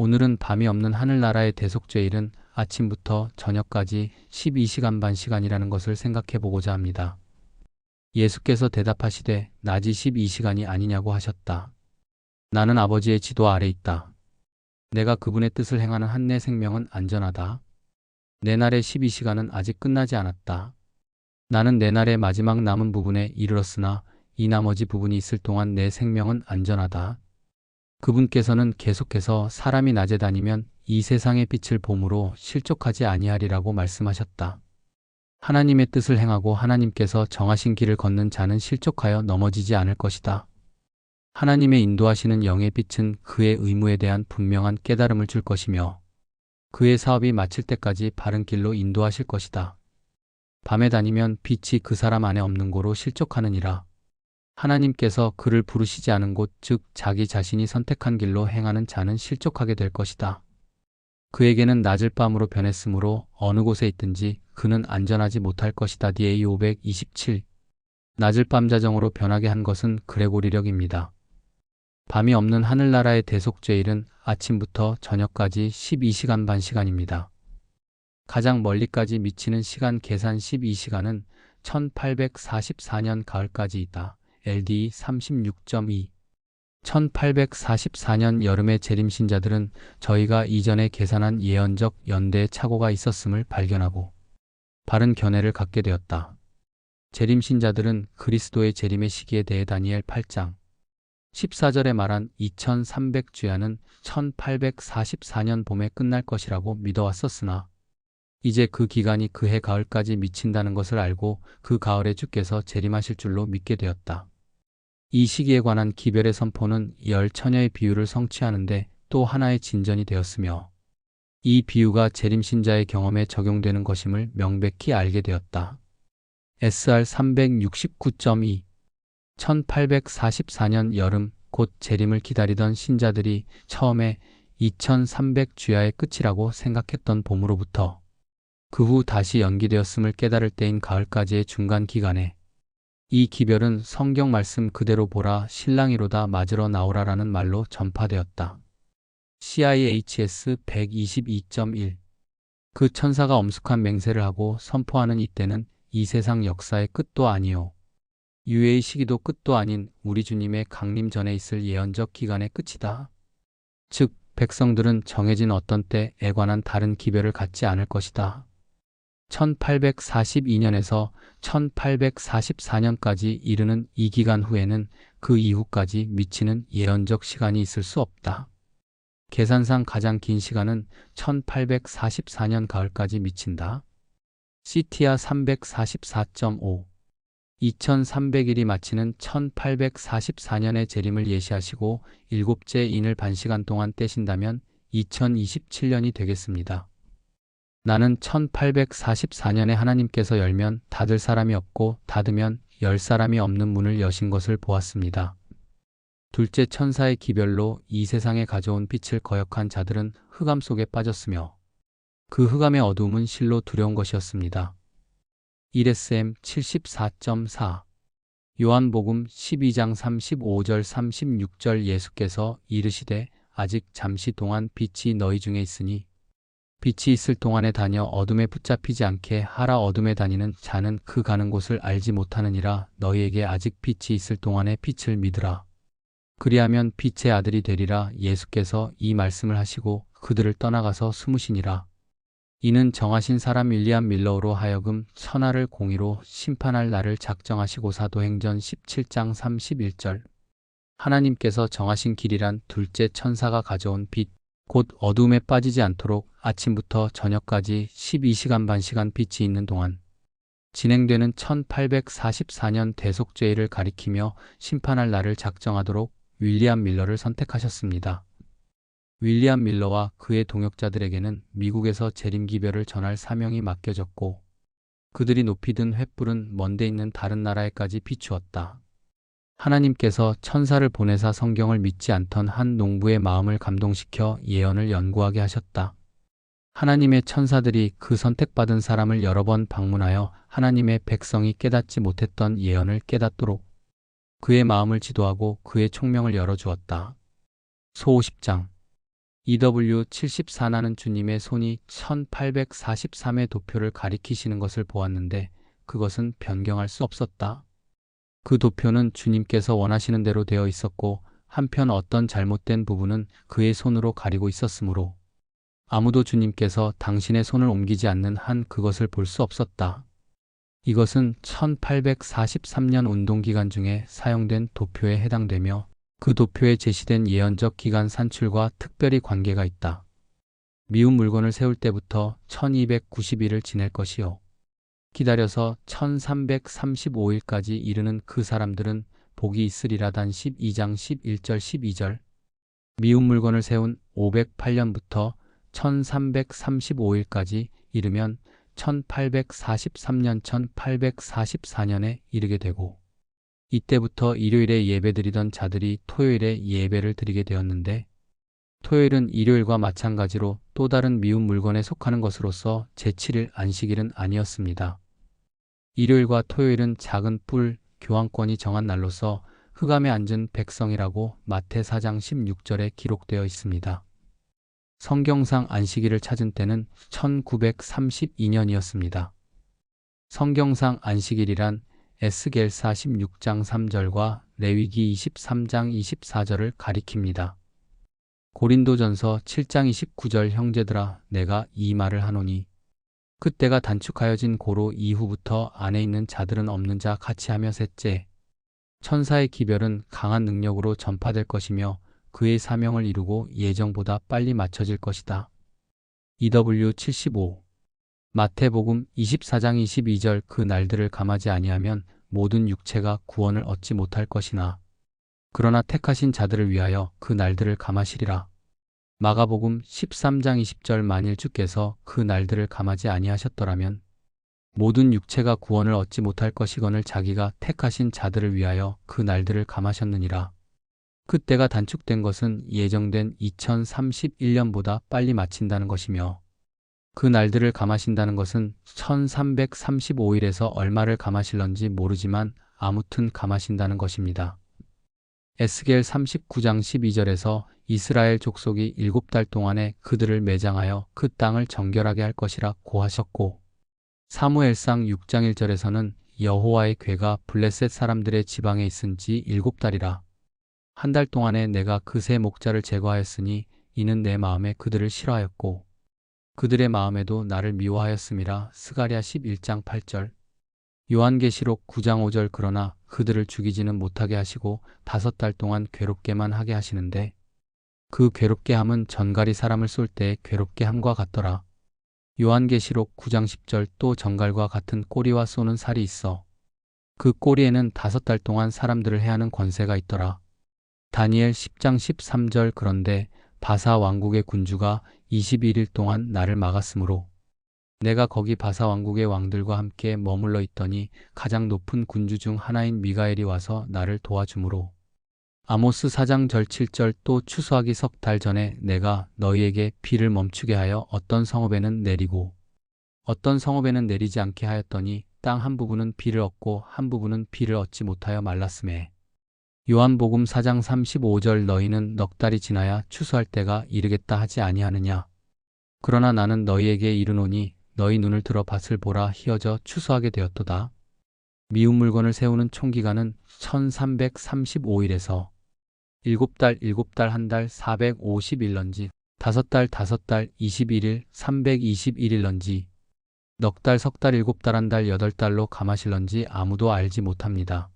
오늘은 밤이 없는 하늘나라의 대속죄일은 아침부터 저녁까지 12시간 반 시간이라는 것을 생각해 보고자 합니다. 예수께서 대답하시되 낮이 12시간이 아니냐고 하셨다. 나는 아버지의 지도 아래 있다. 내가 그분의 뜻을 행하는 한 내 생명은 안전하다. 내 날의 12시간은 아직 끝나지 않았다. 나는 내 날의 마지막 남은 부분에 이르렀으나 이 나머지 부분이 있을 동안 내 생명은 안전하다. 그분께서는 계속해서 사람이 낮에 다니면 이 세상의 빛을 봄으로 실족하지 아니하리라고 말씀하셨다. 하나님의 뜻을 행하고 하나님께서 정하신 길을 걷는 자는 실족하여 넘어지지 않을 것이다. 하나님의 인도하시는 영의 빛은 그의 의무에 대한 분명한 깨달음을 줄 것이며 그의 사업이 마칠 때까지 바른 길로 인도하실 것이다. 밤에 다니면 빛이 그 사람 안에 없는 고로 실족하느니라. 하나님께서 그를 부르시지 않은 곳, 즉 자기 자신이 선택한 길로 행하는 자는 실족하게 될 것이다. 그에게는 낮을 밤으로 변했으므로 어느 곳에 있든지 그는 안전하지 못할 것이다. DA 527. 낮을 밤 자정으로 변하게 한 것은 그레고리력입니다. 밤이 없는 하늘나라의 대속죄일은 아침부터 저녁까지 12시간 반 시간입니다. 가장 멀리까지 미치는 시간 계산 12시간은 1844년 가을까지 있다. LD 36.2. 1844년 여름에 재림신자들은 저희가 이전에 계산한 예언적 연대에 착오가 있었음을 발견하고 바른 견해를 갖게 되었다. 재림신자들은 그리스도의 재림의 시기에 대해 다니엘 8장 14절에 말한 2300주야는 1844년 봄에 끝날 것이라고 믿어왔었으나 이제 그 기간이 그해 가을까지 미친다는 것을 알고 그 가을에 주께서 재림하실 줄로 믿게 되었다. 이 시기에 관한 기별의 선포는 열 처녀의 비유를 성취하는데 또 하나의 진전이 되었으며 이 비유가 재림신자의 경험에 적용되는 것임을 명백히 알게 되었다. SR 369.2 1844년 여름 곧 재림을 기다리던 신자들이 처음에 2300주야의 끝이라고 생각했던 봄으로부터 그 후 다시 연기되었음을 깨달을 때인 가을까지의 중간 기간에 이 기별은 성경 말씀 그대로 보라 신랑이로다 맞으러 나오라라는 말로 전파되었다. CIHS 122.1 그 천사가 엄숙한 맹세를 하고 선포하는 이때는 이 세상 역사의 끝도 아니요 유해의 시기도 끝도 아닌 우리 주님의 강림 전에 있을 예언적 기간의 끝이다. 즉 백성들은 정해진 어떤 때에 관한 다른 기별을 갖지 않을 것이다. 1842년에서 1844년까지 이르는 이 기간 후에는 그 이후까지 미치는 예언적 시간이 있을 수 없다. 계산상 가장 긴 시간은 1844년 가을까지 미친다. 시티아 344.5 2300일이 마치는 1844년의 재림을 예시하시고 일곱째 인을 반시간 동안 떼신다면 2027년이 되겠습니다. 나는 1844년에 하나님께서 열면 닫을 사람이 없고 닫으면 열 사람이 없는 문을 여신 것을 보았습니다. 둘째 천사의 기별로 이 세상에 가져온 빛을 거역한 자들은 흑암 속에 빠졌으며 그 흑암의 어두움은 실로 두려운 것이었습니다. 1SM 74.4 요한복음 12장 35절 36절 예수께서 이르시되 아직 잠시 동안 빛이 너희 중에 있으니 빛이 있을 동안에 다녀 어둠에 붙잡히지 않게 하라. 어둠에 다니는 자는 그 가는 곳을 알지 못하느니라. 너희에게 아직 빛이 있을 동안에 빛을 믿으라. 그리하면 빛의 아들이 되리라. 예수께서 이 말씀을 하시고 그들을 떠나가서 숨으시니라. 이는 정하신 사람 윌리엄 밀러로 하여금 천하를 공의로 심판할 날을 작정하시고 사도행전 17장 31절 하나님께서 정하신 길이란 둘째 천사가 가져온 빛 곧 어두움에 빠지지 않도록 아침부터 저녁까지 12시간 반 시간 빛이 있는 동안 진행되는 1844년 대속죄일을 가리키며 심판할 날을 작정하도록 윌리엄 밀러를 선택하셨습니다. 윌리엄 밀러와 그의 동역자들에게는 미국에서 재림기별을 전할 사명이 맡겨졌고 그들이 높이 든 횃불은 먼데 있는 다른 나라에까지 비추었다. 하나님께서 천사를 보내사 성경을 믿지 않던 한 농부의 마음을 감동시켜 예언을 연구하게 하셨다. 하나님의 천사들이 그 선택받은 사람을 여러 번 방문하여 하나님의 백성이 깨닫지 못했던 예언을 깨닫도록 그의 마음을 지도하고 그의 총명을 열어주었다. 소 50장 EW74나는 주님의 손이 1843의 도표를 가리키시는 것을 보았는데 그것은 변경할 수 없었다. 그 도표는 주님께서 원하시는 대로 되어 있었고 한편 어떤 잘못된 부분은 그의 손으로 가리고 있었으므로 아무도 주님께서 당신의 손을 옮기지 않는 한 그것을 볼 수 없었다. 이것은 1843년 운동기간 중에 사용된 도표에 해당되며 그 도표에 제시된 예언적 기간 산출과 특별히 관계가 있다. 미운 물건을 세울 때부터 1290일을 지낼 것이요. 기다려서 1335일까지 이르는 그 사람들은 복이 있으리라. 단 12장 11절 12절. 미운 물건을 세운 508년부터 1335일까지 이르면 1843년 1844년에 이르게 되고 이때부터 일요일에 예배드리던 자들이 토요일에 예배를 드리게 되었는데 토요일은 일요일과 마찬가지로 또 다른 미운 물건에 속하는 것으로서 제7일 안식일은 아니었습니다. 일요일과 토요일은 작은 뿔 교환권이 정한 날로서 흑암에 앉은 백성이라고 마태 4장 16절에 기록되어 있습니다. 성경상 안식일을 찾은 때는 1932년이었습니다. 성경상 안식일이란 에스겔 46장 3절과 레위기 23장 24절을 가리킵니다. 고린도전서 7장 29절 형제들아 내가 이 말을 하노니 그때가 단축하여진 고로 이후부터 안에 있는 자들은 없는 자 같이 하며 셋째 천사의 기별은 강한 능력으로 전파될 것이며 그의 사명을 이루고 예정보다 빨리 맞춰질 것이다. EW75 마태복음 24장 22절 그 날들을 감하지 아니하면 모든 육체가 구원을 얻지 못할 것이나 그러나 택하신 자들을 위하여 그 날들을 감하시리라. 마가복음 13장 20절 만일 주께서 그 날들을 감하지 아니하셨더라면 모든 육체가 구원을 얻지 못할 것이거늘 자기가 택하신 자들을 위하여 그 날들을 감하셨느니라. 그때가 단축된 것은 예정된 2031년보다 빨리 마친다는 것이며 그 날들을 감하신다는 것은 1335일에서 얼마를 감하실런지 모르지만 아무튼 감하신다는 것입니다. 에스겔 39장 12절에서 이스라엘 족속이 7달 동안에 그들을 매장하여 그 땅을 정결하게 할 것이라 고하셨고 사무엘상 6장 1절에서는 여호와의 궤가 블레셋 사람들의 지방에 있은 지 7달이라. 한 달 동안에 내가 그 세 목자를 제거하였으니 이는 내 마음에 그들을 싫어하였고 그들의 마음에도 나를 미워하였음이라. 스가랴 11장 8절. 요한계시록 9장 5절 그러나 그들을 죽이지는 못하게 하시고 5달 동안 괴롭게만 하게 하시는데 그 괴롭게 함은 전갈이 사람을 쏠 때 괴롭게 함과 같더라. 요한계시록 9장 10절 또 전갈과 같은 꼬리와 쏘는 살이 있어 그 꼬리에는 5달 동안 사람들을 해하는 권세가 있더라. 다니엘 10장 13절 그런데 바사 왕국의 군주가 21일 동안 나를 막았으므로 내가 거기 바사 왕국의 왕들과 함께 머물러 있더니 가장 높은 군주 중 하나인 미가엘이 와서 나를 도와주므로 아모스 4장 절 7절 또 추수하기 10달 전에 내가 너희에게 비를 멈추게 하여 어떤 성읍에는 내리고 어떤 성읍에는 내리지 않게 하였더니 땅 한 부분은 비를 얻고 한 부분은 비를 얻지 못하여 말랐음에 요한복음 4장 35절 너희는 넉 달이 지나야 추수할 때가 이르겠다 하지 아니하느냐. 그러나 나는 너희에게 이르노니 너희 눈을 들어 밭을 보라 희어져 추수하게 되었도다. 미운 물건을 세우는 총기간은 1335일에서 7달 한 달 451런지 5달 21일 321일런지 넉 달 10달 7달 한 달 8달로 감하실런지 아무도 알지 못합니다.